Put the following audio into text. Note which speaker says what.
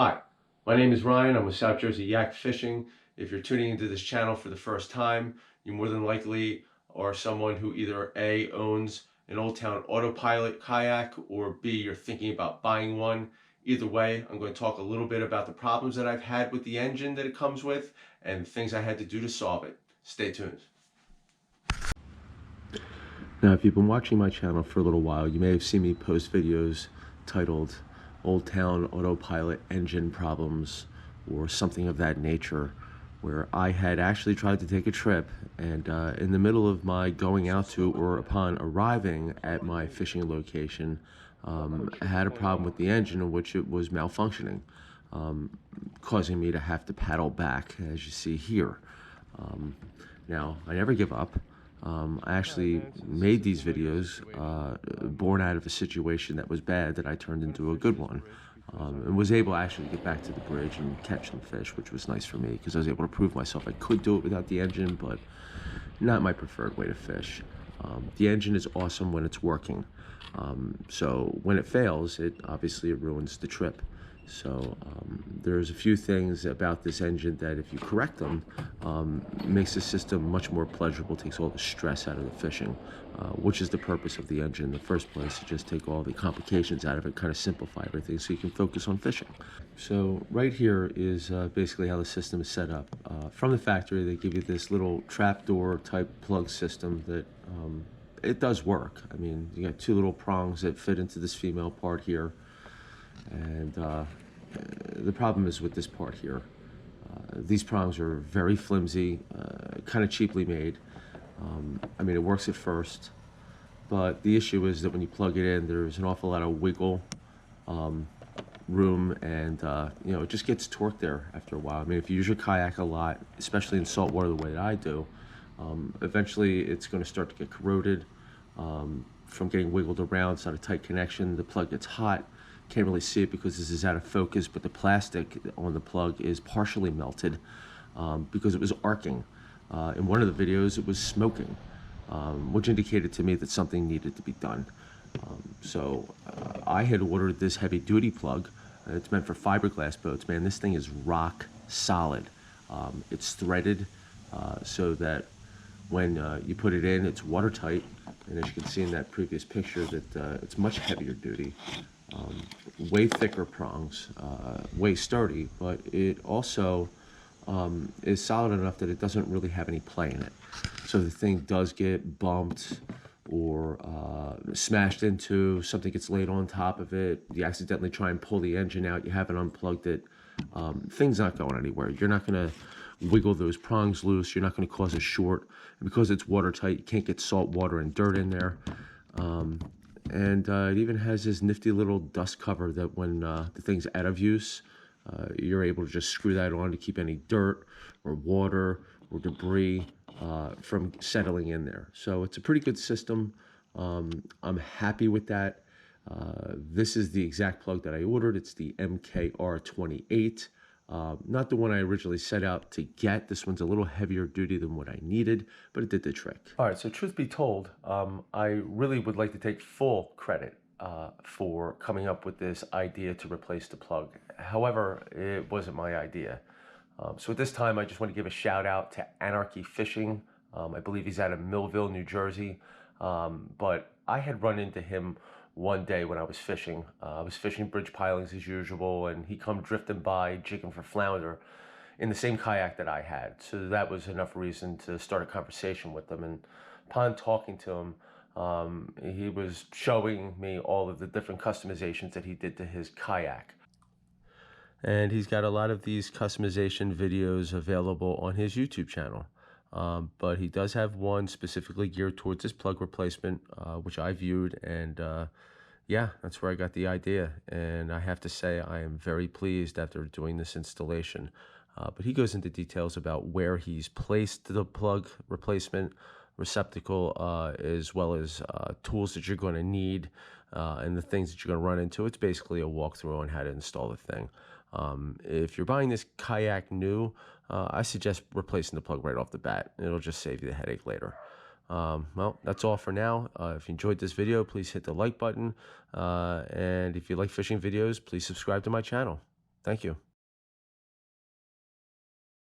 Speaker 1: Hi, my name is Ryan. I'm with South Jersey Yak Fishing. If you're tuning into this channel for the first time, you more than likely are someone who either A, owns an Oldtown autopilot kayak, or B, you're thinking about buying one. Either way, I'm going to talk a little bit about the problems that I've had with the engine that it comes with and things I had to do to solve it. Stay tuned. Now, if you've been watching my channel for a little while, you may have seen me post videos titled Oldtown Autopilot Engine Problems or something of that nature, where I had actually tried to take a trip, and in the middle of my going out to or upon arriving at my fishing location, I had a problem with the engine in which it was malfunctioning, causing me to have to paddle back, as you see here. Now, I never give up. I actually made these videos born out of a situation that was bad that I turned into a good one, and was able actually to get back to the bridge and catch some fish, which was nice for me because I was able to prove myself I could do it without the engine, but not my preferred way to fish. The engine is awesome when it's working, so when it fails, it ruins the trip. So there's a few things about this engine that if you correct them, makes the system much more pleasurable, takes all the stress out of the fishing, which is the purpose of the engine in the first place, to just take all the complications out of it, kind of simplify everything so you can focus on fishing. So right here is basically how the system is set up. From the factory, they give you this little trapdoor type plug system that it does work. I mean, you got two little prongs that fit into this female part here. And the problem is with this part here. These prongs are very flimsy, kind of cheaply made. I mean, it works at first, but the issue is that when you plug it in, there's an awful lot of wiggle room, and you know, it just gets torqued there after a while. I mean, if you use your kayak a lot, especially in salt water the way that I do, eventually it's going to start to get corroded from getting wiggled around. It's not a tight connection. The plug gets hot. Can't really see it because this is out of focus, but the plastic on the plug is partially melted because it was arcing. In one of the videos, it was smoking, which indicated to me that something needed to be done. So I had ordered this heavy-duty plug. It's meant for fiberglass boats. Man, this thing is rock solid. It's threaded so that when you put it in, it's watertight. And as you can see in that previous picture, that it's much heavier duty. Way thicker prongs, way sturdy, but it also is solid enough that it doesn't really have any play in it. So if the thing does get bumped or smashed into, something gets laid on top of it, you accidentally try and pull the engine out, you haven't unplugged it, thing's not going anywhere. You're not going to wiggle those prongs loose, you're not going to cause a short. And because it's watertight, you can't get salt water and dirt in there. And it even has this nifty little dust cover that when the thing's out of use, you're able to just screw that on to keep any dirt or water or debris from settling in there. So it's a pretty good system. I'm happy with that. This is the exact plug that I ordered. It's the MKR28. Not the one I originally set out to get. This one's a little heavier duty than what I needed, but it did the trick. All right, so truth be told, I really would like to take full credit for coming up with this idea to replace the plug. However, it wasn't my idea. So at this time, I just want to give a shout out to Anarchy Fishing. I believe he's out of Millville, New Jersey. But I had run into him one day when I was fishing. I was fishing bridge pilings as usual, and he come drifting by, jigging for flounder in the same kayak that I had. So that was enough reason to start a conversation with him. And upon talking to him, he was showing me all of the different customizations that he did to his kayak. And he's got a lot of these customization videos available on his YouTube channel. But he does have one specifically geared towards this plug replacement, which I viewed, and yeah, that's where I got the idea. And I have to say I am very pleased after doing this installation. But he goes into details about where he's placed the plug replacement receptacle, as well as tools that you're going to need and the things that you're going to run into. It's basically a walkthrough on how to install the thing. If you're buying this kayak new, I suggest replacing the plug right off the bat. It'll just save you the headache later. Well, that's all for now. If you enjoyed this video, please hit the like button. And if you like fishing videos, please subscribe to my channel. Thank you.